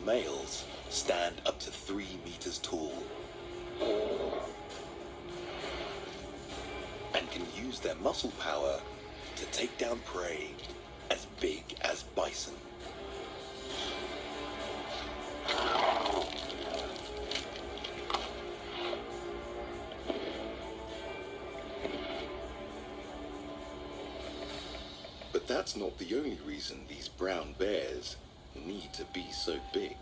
males stand up to 3 meters tall and can use their muscle power to take down prey as big as bison. But that's not the only reason these brown bears need to be so big.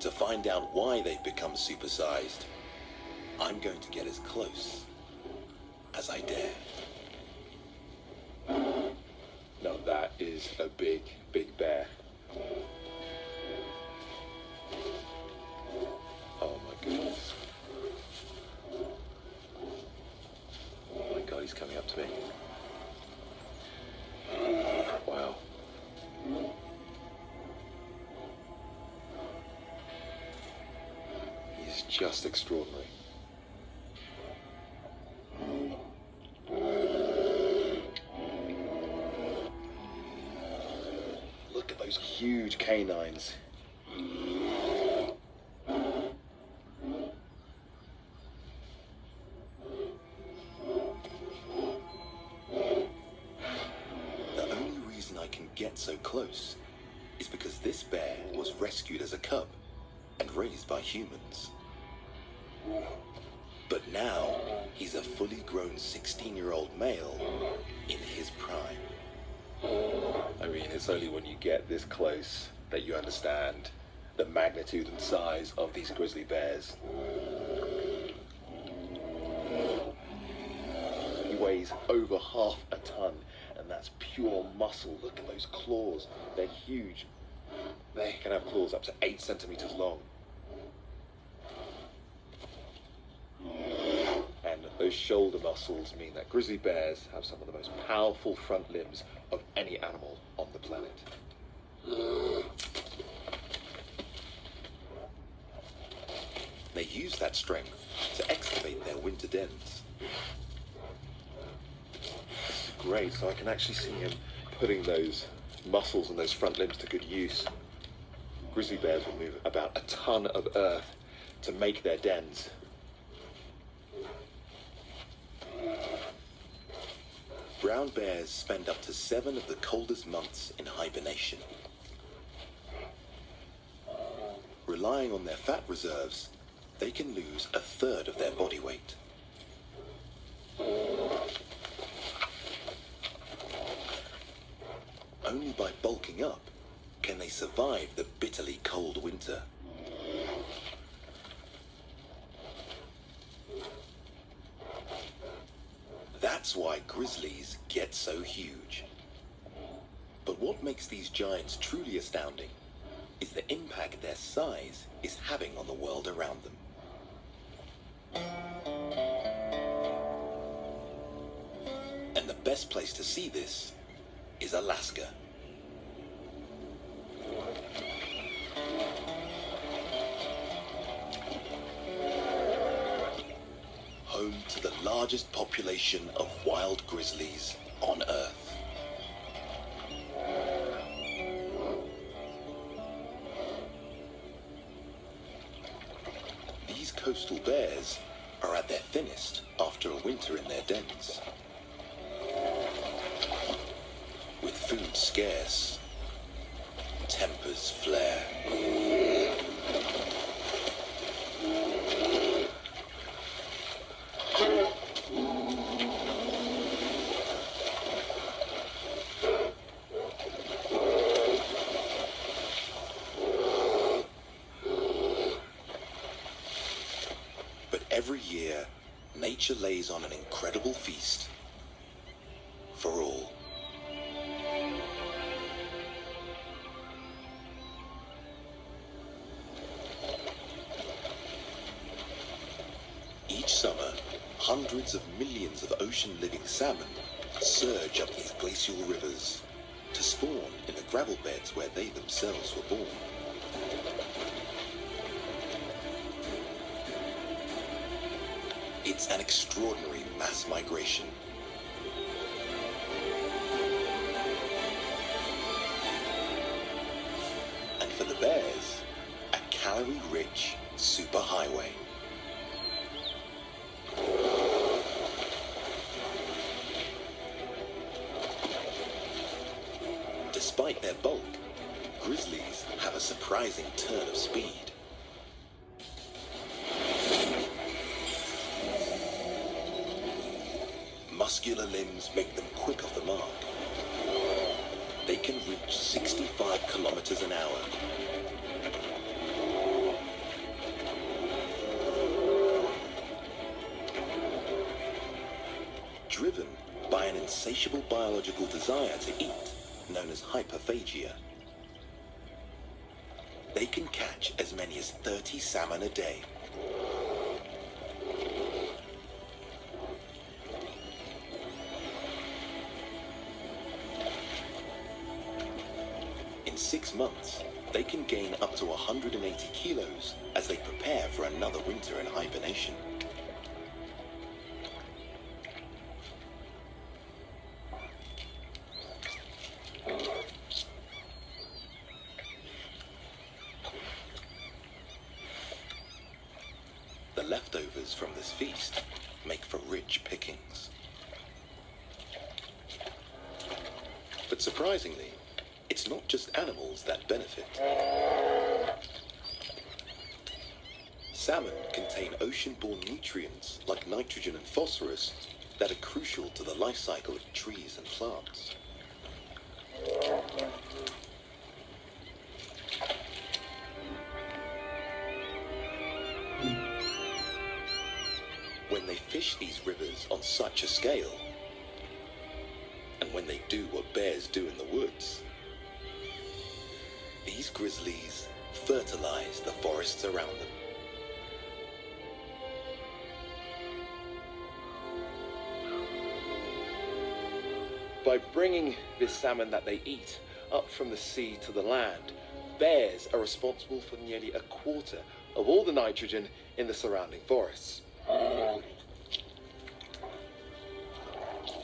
To find out why they've become supersized, I'm going to get as close as I dare. Now that is a big, big bear. Oh my goodness. Oh my God, he's coming up to me. Wow. He's just extraordinary. Look at those huge canines. The only reason I can get so close is because this bear was rescued as a cub and raised by humans. But now, he's a fully grown 16-year-old male in his prime. I mean, it's only when you get this close that you understand the magnitude and size of these grizzly bears. He weighs over half a ton, and that's pure muscle. Look at those claws. They're huge. They can have claws up to 8 centimeters long. And those shoulder muscles mean that grizzly bears have some of the most powerful front limbs of any animal on the planet. They use that strength to excavate their winter dens. This is great, so I can actually see him putting those muscles and those front limbs to good use. Grizzly bears will move about a ton of earth to make their dens. Brown bears spend up to 7 of the coldest months in hibernation. Relying on their fat reserves, they can lose a third of their body weight. Only by bulking up can they survive the bitterly cold winter. That's why grizzlies get so huge. But what makes these giants truly astounding is the impact their size is having on the world around them. And the best place to see this is Alaska. Home to the largest population of wild grizzlies on Earth. These coastal bears are at their thinnest after a winter in their dens. With food scarce, tempers flare. Every year, nature lays on an incredible feast for all. Each summer, hundreds of millions of ocean-living salmon surge up these glacial rivers to spawn in the gravel beds where they themselves were born. It's an extraordinary mass migration. for the bears, a calorie-rich superhighway. Despite their bulk, grizzlies have a surprising turn of speed. Muscular limbs make them quick off the mark. They can reach 65 kilometers an hour. Driven by an insatiable biological desire to eat, known as hyperphagia. They can catch as many as 30 salmon a day. In 6 months, they can gain up to 180 kilos as they prepare for another winter in hibernation. The leftovers from this feast make for rich pickings. But surprisingly, it's not just animals that benefit. Salmon contain ocean-borne nutrients like nitrogen and phosphorus that are crucial to the life cycle of trees and plants. When they fish these rivers on such a scale, and when they do what bears do in the woods, these grizzlies fertilize the forests around them. By bringing this salmon that they eat up from the sea to the land, bears are responsible for nearly a quarter of all the nitrogen in the surrounding forests.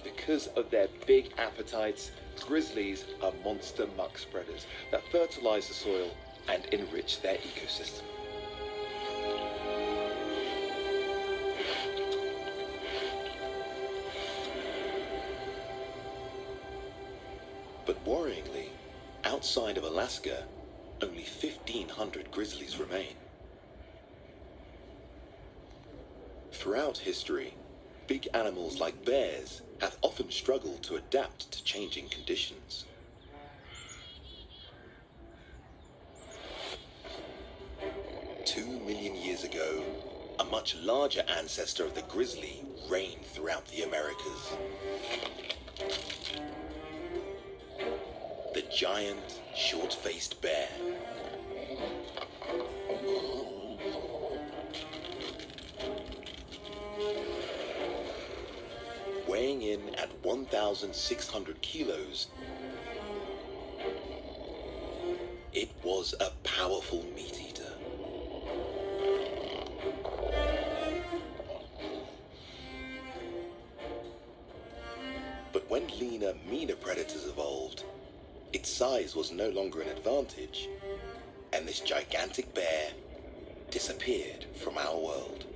Because of their big appetites, grizzlies are monster muck spreaders that fertilize the soil and enrich their ecosystem. But worryingly, outside of Alaska, only 1,500 grizzlies remain. Throughout history, big animals like bears have often struggled to adapt to changing conditions. Two million years ago, a much larger ancestor of the grizzly reigned throughout the Americas. The giant, short-faced bear. Weighing in at 1,600 kilos, it was a powerful meat eater. But when leaner, meaner predators evolved, its size was no longer an advantage, and this gigantic bear disappeared from our world.